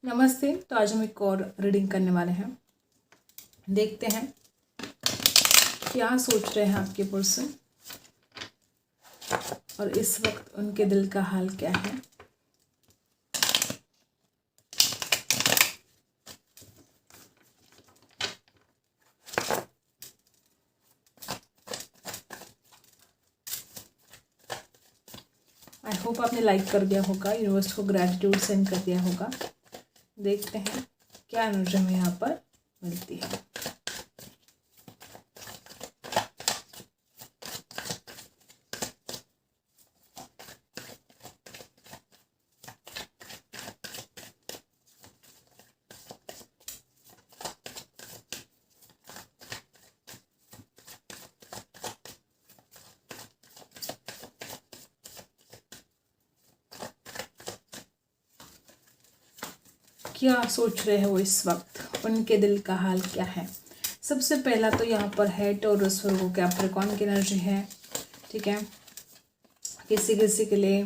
नमस्ते। तो आज हम एक और रीडिंग करने वाले हैं। देखते हैं क्या सोच रहे हैं आपके पर्सन और इस वक्त उनके दिल का हाल क्या है। आई होप आपने लाइक कर दिया होगा, यूनिवर्स को ग्रैटिट्यूड सेंड कर दिया होगा। देखते हैं क्या एनर्जी हमें यहाँ पर मिलती है। क्या सोच रहे हैं वो इस वक्त, उनके दिल का हाल क्या है। सबसे पहला तो यहाँ पर है टॉरस वर्गो कैप्रिकॉर्न की एनर्जी है। ठीक है, किसी किसी के लिए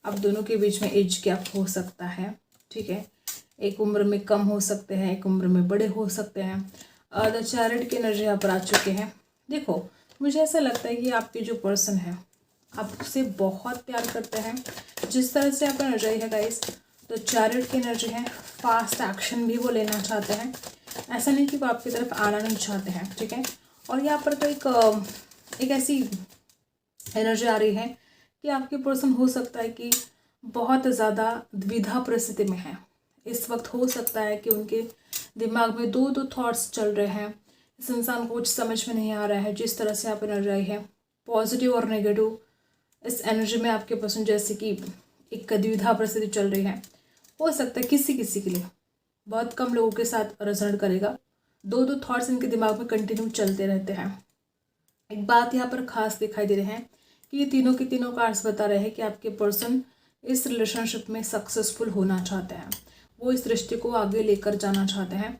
अब दोनों के बीच में एज गैप हो सकता है। ठीक है, एक उम्र में कम हो सकते हैं, एक उम्र में बड़े हो सकते हैं। द चैरिट की एनर्जी यहाँ पर आ चुके हैं। देखो, मुझे ऐसा लगता है कि आपके जो पर्सन है आपसे बहुत प्यार करते हैं। जिस तरह से आप एनर्जी है गाइस, तो चैरिट की एनर्जी है। फास्ट एक्शन भी वो लेना चाहते हैं, ऐसा नहीं कि वो आपकी तरफ आना नहीं चाहते हैं। ठीक है, और यहाँ पर तो एक ऐसी एनर्जी आ रही है कि आपके पर्सन हो सकता है कि बहुत ज़्यादा द्विधा परिस्थिति में है इस वक्त। हो सकता है कि उनके दिमाग में दो थॉट्स चल रहे हैं। इस इंसान को कुछ समझ में नहीं आ रहा है। जिस तरह से आप एनर्जी आई है, पॉजिटिव और नेगेटिव, इस एनर्जी में आपके पर्सन जैसे कि एक द्विधा परिस्थिति चल रही है। हो सकता है किसी किसी के लिए, बहुत कम लोगों के साथ रेजोनेट करेगा। दो थॉट्स इनके दिमाग में कंटिन्यू चलते रहते हैं। एक बात यहाँ पर खास दिखाई दे रहे हैं कि ये तीनों के तीनों कार्ड्स बता रहे हैं कि आपके पर्सन इस रिलेशनशिप में सक्सेसफुल होना चाहते हैं। वो इस रिश्ते को आगे लेकर जाना चाहते हैं।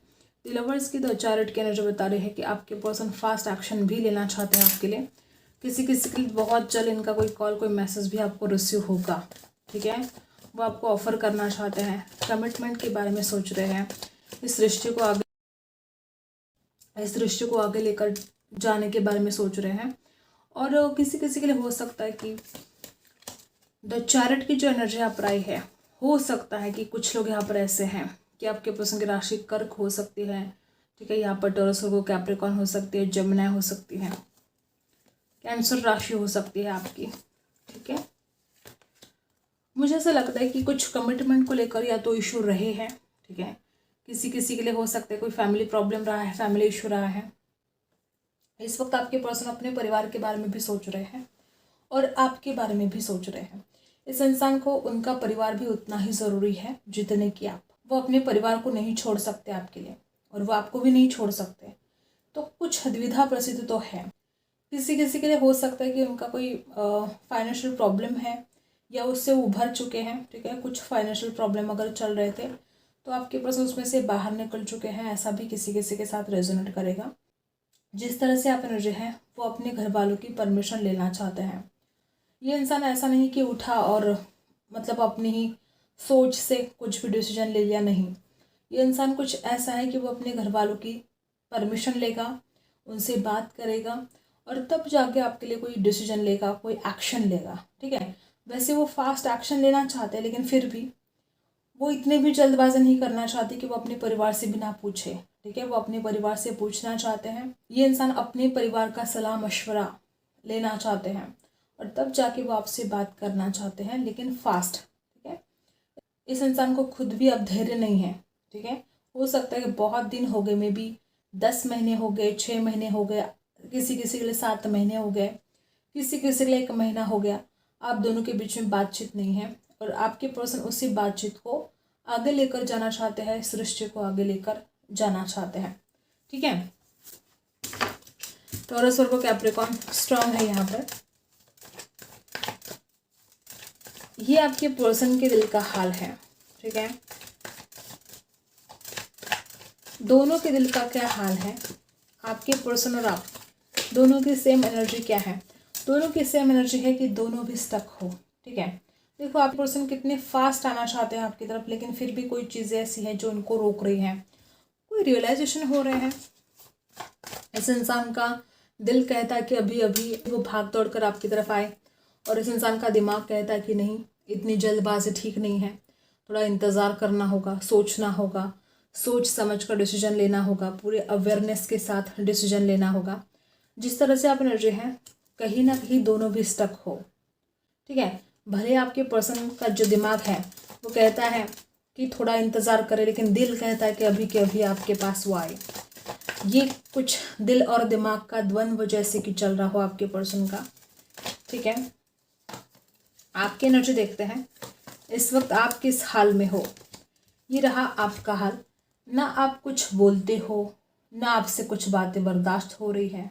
द लवर्स की द चैरिट की एनर्जी बता रहे हैं कि आपके पर्सन फास्ट एक्शन भी लेना चाहते हैं आपके लिए। किसी किसी के लिए बहुत जल्द इनका कोई कॉल, कोई मैसेज भी आपको रिसीव होगा। ठीक है, वो आपको ऑफर करना चाहते हैं, कमिटमेंट के बारे में सोच रहे हैं, इस रिश्ते को आगे लेकर जाने के बारे में सोच रहे हैं। और किसी किसी के लिए हो सकता है कि द चैरिट की जो एनर्जी यहाँ पर आई है, हो सकता है कि कुछ लोग यहाँ पर ऐसे हैं कि आपके पर्सन की राशि कर्क हो सकती है। ठीक है, यहाँ पर टॉरस वर्गो कैप्रिकॉर्न हो सकती है, जमुना हो सकती है, कैंसर राशि हो सकती है आपकी। ठीक है, मुझे ऐसा लगता है कि कुछ कमिटमेंट को लेकर या तो इशू रहे हैं। ठीक है, किसी किसी के लिए हो सकता है कोई फैमिली प्रॉब्लम रहा है, फैमिली इशू रहा है। इस वक्त आपके पर्सन अपने परिवार के बारे में भी सोच रहे हैं और आपके बारे में भी सोच रहे हैं। इस इंसान को उनका परिवार भी उतना ही ज़रूरी है जितने कि आप। वो अपने परिवार को नहीं छोड़ सकते आपके लिए और वो आपको भी नहीं छोड़ सकते। तो कुछ द्विधा परिस्थिति तो है। किसी किसी के लिए हो सकता है कि उनका कोई फाइनेंशियल प्रॉब्लम है या उससे उभर चुके हैं। ठीक है, कुछ फाइनेंशियल प्रॉब्लम अगर चल रहे थे तो आपके पर्सन उसमें से बाहर निकल चुके हैं। ऐसा भी किसी किसी के साथ रेजोनेट करेगा। जिस तरह से आप एनर्जी हैं, वो अपने घर वालों की परमिशन लेना चाहते हैं। ये इंसान ऐसा नहीं कि उठा और मतलब अपनी ही सोच से कुछ भी डिसीजन ले लिया, नहीं। ये इंसान कुछ ऐसा है कि वो अपने घर वालों की परमिशन लेगा, उनसे बात करेगा और तब जाके आपके लिए कोई डिसीजन लेगा, कोई एक्शन लेगा। ठीक है, वैसे वो फास्ट एक्शन लेना चाहते हैं, लेकिन फिर भी वो इतने भी जल्दबाजी नहीं करना चाहते कि वो अपने परिवार से बिना पूछे। ठीक है, वो अपने परिवार से पूछना चाहते हैं। ये इंसान अपने परिवार का सलाह मशवरा लेना चाहते हैं और तब जाके वो आपसे बात करना चाहते हैं, लेकिन फास्ट। ठीक है, इस इंसान को खुद भी अब धैर्य नहीं है। ठीक है, हो सकता है कि बहुत दिन हो गए, मे बी 10 महीने हो गए, 6 महीने हो गए, किसी किसी के लिए 7 महीने हो गए, किसी किसी के लिए 1 महीना हो गया। आप दोनों के बीच में बातचीत नहीं है और आपके पर्सन उसी बातचीत को आगे लेकर जाना चाहते हैं, इस रिश्ते को आगे लेकर जाना चाहते हैं। ठीक है, टॉरस वर्गो कैप्रिकॉर्न स्ट्रांग है यहाँ पर। ये आपके पर्सन के दिल का हाल है। ठीक है, दोनों के दिल का क्या हाल है, आपके पर्सन और आप दोनों की सेम एनर्जी क्या है। दोनों की सेम एनर्जी है कि दोनों भी स्टक हो। ठीक है, देखो आप पर्सन कितने फास्ट आना चाहते हैं आपकी तरफ, लेकिन फिर भी कोई चीज़ें ऐसी हैं जो उनको रोक रही हैं। कोई रियलाइजेशन हो रहे हैं। इस इंसान का दिल कहता है कि अभी अभी वो भाग दौड़ कर आपकी तरफ आए, और इस इंसान का दिमाग कहता है कि नहीं, इतनी जल्दबाजी ठीक नहीं है, थोड़ा इंतज़ार करना होगा, सोचना होगा, सोच समझ कर डिसीजन लेना होगा, पूरे अवेयरनेस के साथ डिसीजन लेना होगा। जिस तरह से आप एनर्जी हैं, कहीं ना कहीं दोनों भी स्टक हो। ठीक है, भले आपके पर्सन का जो दिमाग है वो कहता है कि थोड़ा इंतज़ार करे, लेकिन दिल कहता है कि अभी के अभी आपके पास वो आए। ये कुछ दिल और दिमाग का द्वंद्व जैसे कि चल रहा हो आपके पर्सन का। ठीक है, आपकी एनर्जी देखते हैं इस वक्त आप किस हाल में हो। ये रहा आपका हाल। ना आप कुछ बोलते हो, ना आपसे कुछ बातें बर्दाश्त हो रही है।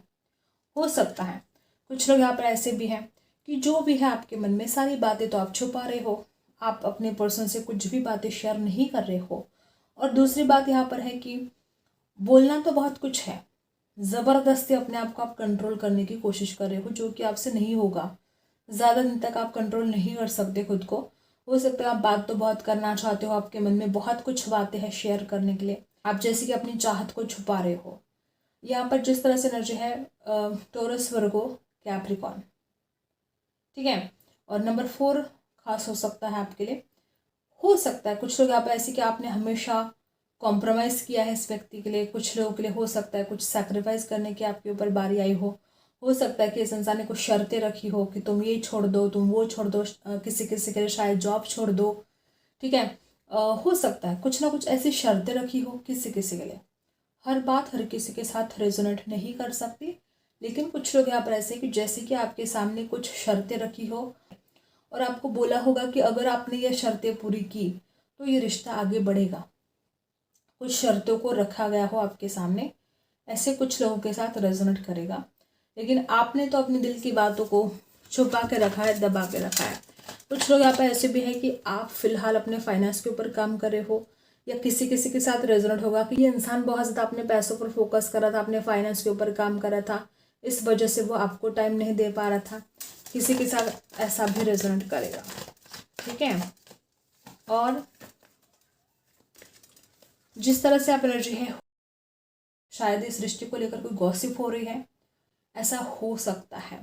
हो सकता है कुछ लोग यहाँ पर ऐसे भी हैं कि जो भी है आपके मन में सारी बातें तो आप छुपा रहे हो, आप अपने पर्सन से कुछ भी बातें शेयर नहीं कर रहे हो। और दूसरी बात यहाँ पर है कि बोलना तो बहुत कुछ है, ज़बरदस्ती अपने आप को आप कंट्रोल करने की कोशिश कर रहे हो, जो कि आपसे नहीं होगा। ज़्यादा दिन तक आप कंट्रोल नहीं कर सकते खुद को। हो सकता है आप बात तो बहुत करना चाहते हो, आपके मन में बहुत कुछ बातें हैं शेयर करने के लिए, आप जैसे कि अपनी चाहत को छुपा रहे हो। यहाँ पर जिस तरह से एनर्जी है टॉरस, वर्गो, कैप्रिकॉर्न। ठीक है, और नंबर 4 खास हो सकता है आपके लिए। हो सकता है कुछ लोग यहाँ पर ऐसे कि आपने हमेशा कॉम्प्रोमाइज़ किया है इस व्यक्ति के लिए। कुछ लोगों के लिए हो सकता है कुछ सैक्रिफाइस करने की आपके ऊपर बारी आई हो सकता है कि इस इंसान ने कुछ शर्तें रखी हो कि तुम ये छोड़ दो, तुम वो छोड़ दो, किसी किसी के लिए शायद जॉब छोड़ दो। ठीक है, हो सकता है कुछ ना कुछ ऐसी शर्तें रखी हो किसी किसी के लिए। हर बात हर किसी के साथ रेजोनेट नहीं कर सकती, लेकिन कुछ लोग यहाँ पर ऐसे कि जैसे कि आपके सामने कुछ शर्तें रखी हो और आपको बोला होगा कि अगर आपने ये शर्तें पूरी की तो ये रिश्ता आगे बढ़ेगा। कुछ शर्तों को रखा गया हो आपके सामने, ऐसे कुछ लोगों के साथ रेजोनेट करेगा, लेकिन आपने तो अपने दिल की बातों को छुपा के रखा है, दबा के रखा है। कुछ लोग यहाँ पर ऐसे भी है कि आप फिलहाल अपने फाइनेंस के ऊपर काम कर रहे हो, या किसी किसी के साथ रेजोनेट होगा कि ये इंसान बहुत ज़्यादा अपने पैसों पर फोकस कर रहा था, अपने फाइनेंस के ऊपर काम कर रहा था, इस वजह से वो आपको टाइम नहीं दे पा रहा था। किसी के साथ ऐसा भी रेजोनेट करेगा। ठीक है, और जिस तरह से आप एनर्जी है, शायद इस रिश्ते को लेकर कोई गॉसिप हो रही है, ऐसा हो सकता है।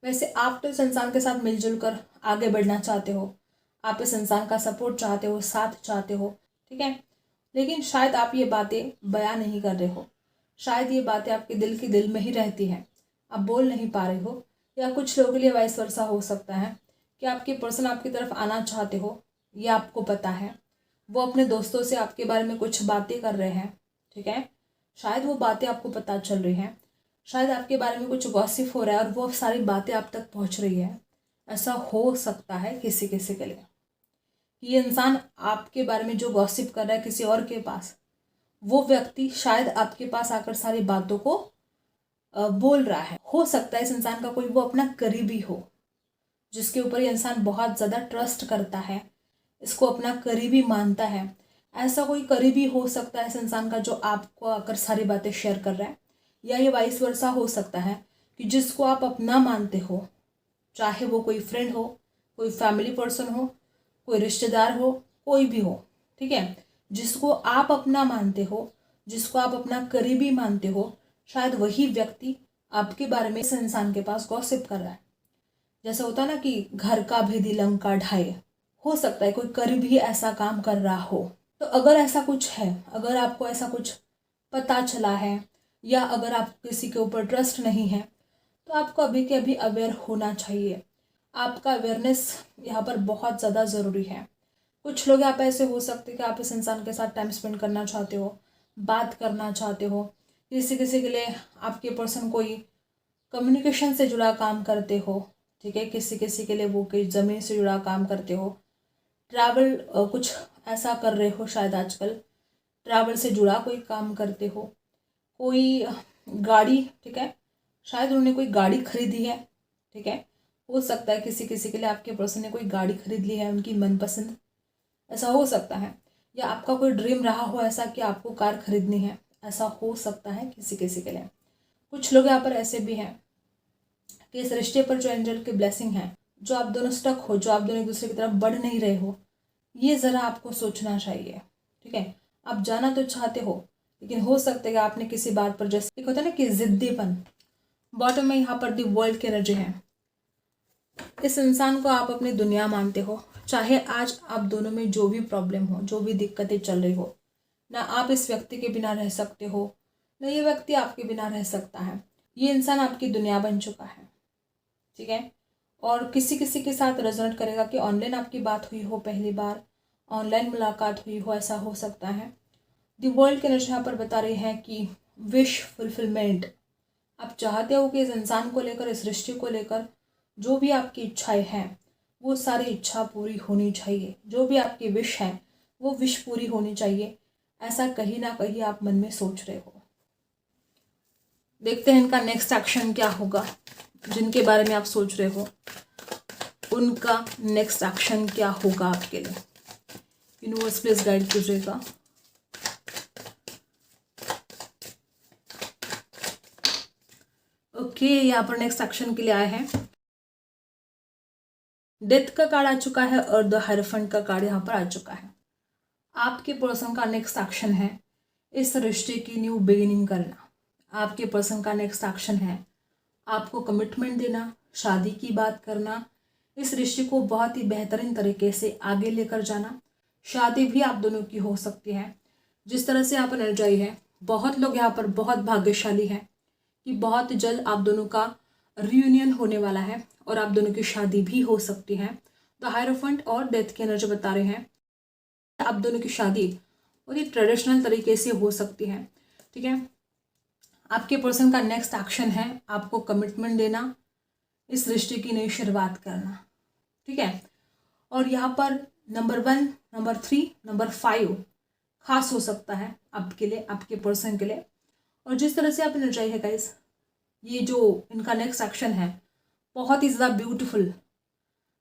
वैसे आप तो इस इंसान के साथ मिलजुल कर आगे बढ़ना चाहते हो, आप इस इंसान का सपोर्ट चाहते हो, साथ चाहते हो। ठीक है, लेकिन शायद आप ये बातें बयां नहीं कर रहे हो, शायद ये बातें आपके दिल के दिल में ही रहती हैं, आप बोल नहीं पा रहे हो। या कुछ लोगों के लिए वाइस वर्सा हो सकता है कि आपके पर्सन आपकी तरफ आना चाहते हो, ये आपको पता है, वो अपने दोस्तों से आपके बारे में कुछ बातें कर रहे हैं। ठीक है, शायद वो बातें आपको पता चल रही हैं, शायद आपके बारे में कुछ गॉसिप हो रहा है और वो सारी बातें आप तक पहुंच रही है। ऐसा हो सकता है किसी किसी के लिए, ये इंसान आपके बारे में जो गॉसिप कर रहा है किसी और के पास, वो व्यक्ति शायद आपके पास आकर सारी बातों को बोल रहा है। हो सकता है इस इंसान का कोई वो अपना करीबी हो, जिसके ऊपर ये इंसान बहुत ज़्यादा ट्रस्ट करता है, इसको अपना करीबी मानता है। ऐसा कोई करीबी हो सकता है इस इंसान का जो आपको आकर सारी बातें शेयर कर रहा है। या ये वाइस वर्सा हो सकता है कि जिसको आप अपना मानते हो, चाहे वो कोई फ्रेंड हो, कोई फैमिली पर्सन हो, कोई रिश्तेदार हो, कोई भी हो। ठीक है, जिसको आप अपना मानते हो, जिसको आप अपना करीबी मानते हो, शायद वही व्यक्ति आपके बारे में इस इंसान के पास गॉसिप कर रहा है। जैसा होता है ना कि घर का भेदी लंका ढाए, हो सकता है कोई करीबी ऐसा काम कर रहा हो। तो अगर ऐसा कुछ है, अगर आपको ऐसा कुछ पता चला है, या अगर आप किसी के ऊपर ट्रस्ट नहीं है, तो आपको अभी के अभी अवेयर होना चाहिए। आपका अवेयरनेस यहाँ पर बहुत ज़्यादा ज़रूरी है। कुछ लोग यहाँ पे ऐसे हो सकते हैं कि आप इस इंसान के साथ टाइम स्पेंड करना चाहते हो, बात करना चाहते हो। किसी किसी के लिए आपके पर्सन कोई कम्युनिकेशन से जुड़ा काम करते हो। ठीक है, किसी किसी के लिए वो कोई ज़मीन से जुड़ा काम करते हो, ट्रैवल कुछ ऐसा कर रहे हो, शायद आजकल ट्रैवल से जुड़ा कोई काम करते हो, कोई गाड़ी। ठीक है, शायद उन्होंने कोई गाड़ी खरीदी है। ठीक है, हो सकता है किसी किसी के लिए आपके पर्सन ने कोई गाड़ी खरीद ली है उनकी मनपसंद, ऐसा हो सकता है। या आपका कोई ड्रीम रहा हो ऐसा कि आपको कार खरीदनी है, ऐसा हो सकता है किसी किसी के लिए। कुछ लोग यहाँ पर ऐसे भी हैं कि इस रिश्ते पर जो एंजल की ब्लेसिंग है जो आप दोनों स्टक हो, जो आप दोनों एक दूसरे की तरफ बढ़ नहीं रहे हो, ये ज़रा आपको सोचना चाहिए। ठीक है, आप जाना तो चाहते हो, लेकिन हो सकता है कि आपने किसी बात पर, जैसे एक होता है ना कि जिद्दीपन, बॉटम में यहाँ पर दी वर्ल्ड की एनर्जी है। इस इंसान को आप अपनी दुनिया मानते हो, चाहे आज आप दोनों में जो भी प्रॉब्लम हो, जो भी दिक्कतें चल रही हो, ना आप इस व्यक्ति के बिना रह सकते हो, ना ये व्यक्ति आपके बिना रह सकता है। ये इंसान आपकी दुनिया बन चुका है। ठीक है, और किसी किसी के साथ रेजोनेट करेगा कि ऑनलाइन आपकी बात हुई हो, पहली बार ऑनलाइन मुलाकात हुई हो, ऐसा हो सकता है। दी वर्ल्ड की एनर्जी यहाँ पर बता रही है कि विश फुलफिलमेंट, आप चाहते हो कि इस इंसान को लेकर, इस रिश्ते को लेकर जो भी आपकी इच्छाएं हैं, वो सारी इच्छा पूरी होनी चाहिए। जो भी आपकी विश है, वो विश पूरी होनी चाहिए, ऐसा कहीं ना कहीं आप मन में सोच रहे हो। देखते हैं इनका नेक्स्ट एक्शन क्या होगा। जिनके बारे में आप सोच रहे हो, उनका नेक्स्ट एक्शन क्या होगा आपके लिए। यूनिवर्स प्लीज गाइड कीजिएगा। ओके, यहाँ पर नेक्स्ट एक्शन के लिए आए हैं। डेथ का कार्ड आ चुका है और द हायरोफेंट का कार्ड यहाँ पर आ चुका है। आपके पर्सन का नेक्स्ट एक्शन है इस रिश्ते की न्यू बिगिनिंग करना। आपके पर्सन का नेक्स्ट एक्शन है आपको कमिटमेंट देना, शादी की बात करना, इस रिश्ते को बहुत ही बेहतरीन तरीके से आगे लेकर जाना। शादी भी आप दोनों की हो सकती है। जिस तरह से आप एनर्जाई है, बहुत लोग यहाँ पर बहुत भाग्यशाली हैं कि बहुत जल्द आप दोनों का रियूनियन होने वाला है और आप दोनों की शादी भी हो सकती है। द हायरोफेंट और डेथ की एनर्जी बता रहे हैं आप दोनों की शादी बहुत ही ट्रेडिशनल तरीके से हो सकती है। ठीक है, आपके पर्सन का नेक्स्ट एक्शन है आपको कमिटमेंट देना, इस रिश्ते की नई शुरुआत करना। ठीक है, और यहाँ पर नंबर 1, नंबर 3, नंबर 5 खास हो सकता है आपके लिए, आपके पर्सन के लिए। और जिस तरह से आप एनर्जाई है गाइस, ये जो इनका नेक्स्ट एक्शन है बहुत ही ज़्यादा ब्यूटीफुल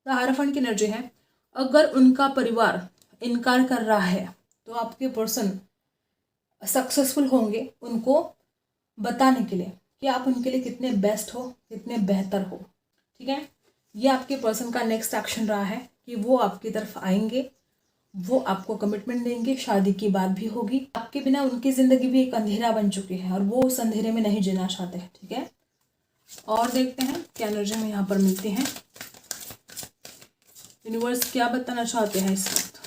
द हायरोफेंट की एनर्जी है। अगर उनका परिवार इनकार कर रहा है तो आपके पर्सन सक्सेसफुल होंगे उनको बताने के लिए कि आप उनके लिए कितने बेस्ट हो, कितने बेहतर हो। ठीक है, ये आपके पर्सन का नेक्स्ट एक्शन रहा है कि वो आपकी तरफ आएंगे, वो आपको कमिटमेंट देंगे, शादी की बात भी होगी। आपके बिना उनकी ज़िंदगी भी एक अंधेरा बन चुकी है और वो उस अंधेरे में नहीं जीना चाहते। ठीक है, और देखते हैं क्या एनर्जी में यहाँ पर मिलती हैं। यूनिवर्स क्या बताना चाहते हैं इस वक्त।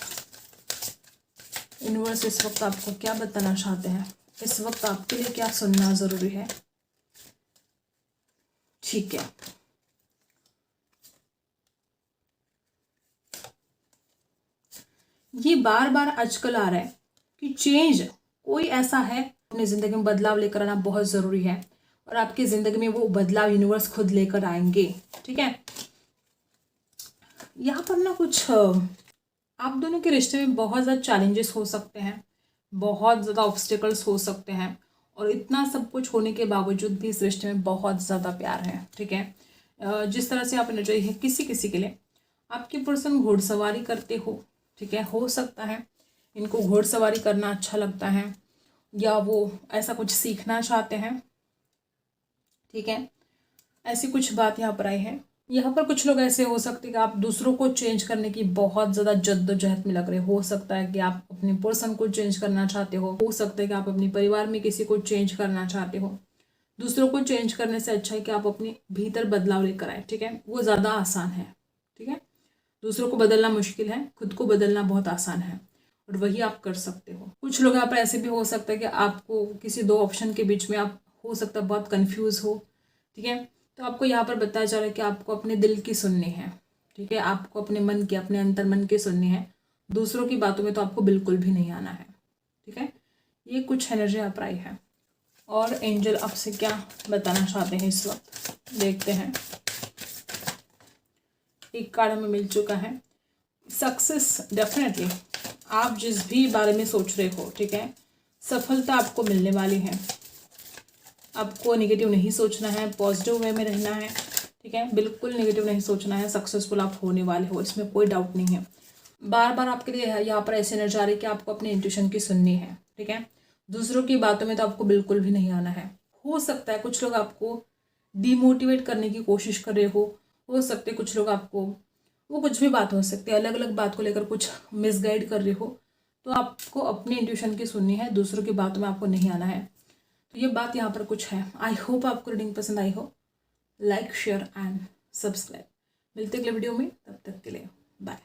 यूनिवर्स इस वक्त आपको क्या बताना चाहते हैं, इस वक्त आपके लिए क्या सुनना ज़रूरी है। ठीक है, ये बार बार आजकल आ रहा है कि चेंज कोई ऐसा है, अपनी ज़िंदगी में बदलाव लेकर आना बहुत ज़रूरी है और आपकी ज़िंदगी में वो बदलाव यूनिवर्स खुद लेकर आएंगे। ठीक है, यहाँ पर ना कुछ आप दोनों के रिश्ते में बहुत ज़्यादा चैलेंजेस हो सकते हैं, बहुत ज़्यादा ऑब्स्टिकल्स हो सकते हैं, और इतना सब कुछ होने के बावजूद भी इस रिश्ते में बहुत ज़्यादा प्यार है। ठीक है, जिस तरह से आप एनर्जी है, किसी किसी के लिए आपके पर्सन घुड़सवारी करते हो। ठीक है, हो सकता है इनको घुड़सवारी करना अच्छा लगता है या वो ऐसा कुछ सीखना चाहते हैं। ठीक है, ऐसी कुछ बात यहाँ पर आई है। यहाँ पर कुछ लोग ऐसे हो सकते हैं कि आप दूसरों को चेंज करने की बहुत ज़्यादा जद्दोजहद में लग रहे हो सकता है कि आप अपने पर्सन को चेंज करना चाहते हो सकता है कि आप अपने परिवार में किसी को चेंज करना चाहते हो। दूसरों को चेंज करने से अच्छा है कि आप अपने भीतर बदलाव लेकर आए। ठीक है, वो ज़्यादा आसान है। ठीक है, दूसरों को बदलना मुश्किल है, खुद को बदलना बहुत आसान है और वही आप कर सकते हो। कुछ लोग यहाँ पर ऐसे भी हो सकता है कि आपको किसी दो ऑप्शन के बीच में आप हो सकता है बहुत कंफ्यूज हो। ठीक है, तो आपको यहाँ पर बताया जा रहा है कि आपको अपने दिल की सुननी है। ठीक है, आपको अपने मन की, अपने अंतर मन की सुननी है। दूसरों की बातों में तो आपको बिल्कुल भी नहीं आना है। ठीक है, ये कुछ एनर्जी आप आई है। और एंजल आपसे क्या बताना चाहते हैं इस वक्त, देखते हैं। एक कार्ड हमें मिल चुका है सक्सेस। डेफिनेटली आप जिस भी बारे में सोच रहे हो, ठीक है, सफलता आपको मिलने वाली है। आपको नेगेटिव नहीं सोचना है, पॉजिटिव वे में रहना है। ठीक है, बिल्कुल नेगेटिव नहीं सोचना है। सक्सेसफुल आप होने वाले हो, इसमें कोई डाउट नहीं है। बार बार आपके लिए यहाँ पर ऐसे नजर आ रही है कि आपको अपनी इंट्यूशन की सुननी है। ठीक है, दूसरों की बातों में तो आपको बिल्कुल भी नहीं आना है। हो सकता है कुछ लोग आपको डिमोटिवेट करने की कोशिश कर रहे हो, हो सकते कुछ लोग आपको, वो कुछ भी बात हो सकती है, अलग अलग बात को लेकर कुछ मिसगाइड कर रही हो, तो आपको अपनी इंट्यूशन की सुननी है, दूसरों की बातों में आपको नहीं आना है। तो ये बात यहाँ पर कुछ है। आई होप आपको रीडिंग पसंद आई हो। Like share and subscribe. मिलते अगले वीडियो में, तब तक के लिए बाय।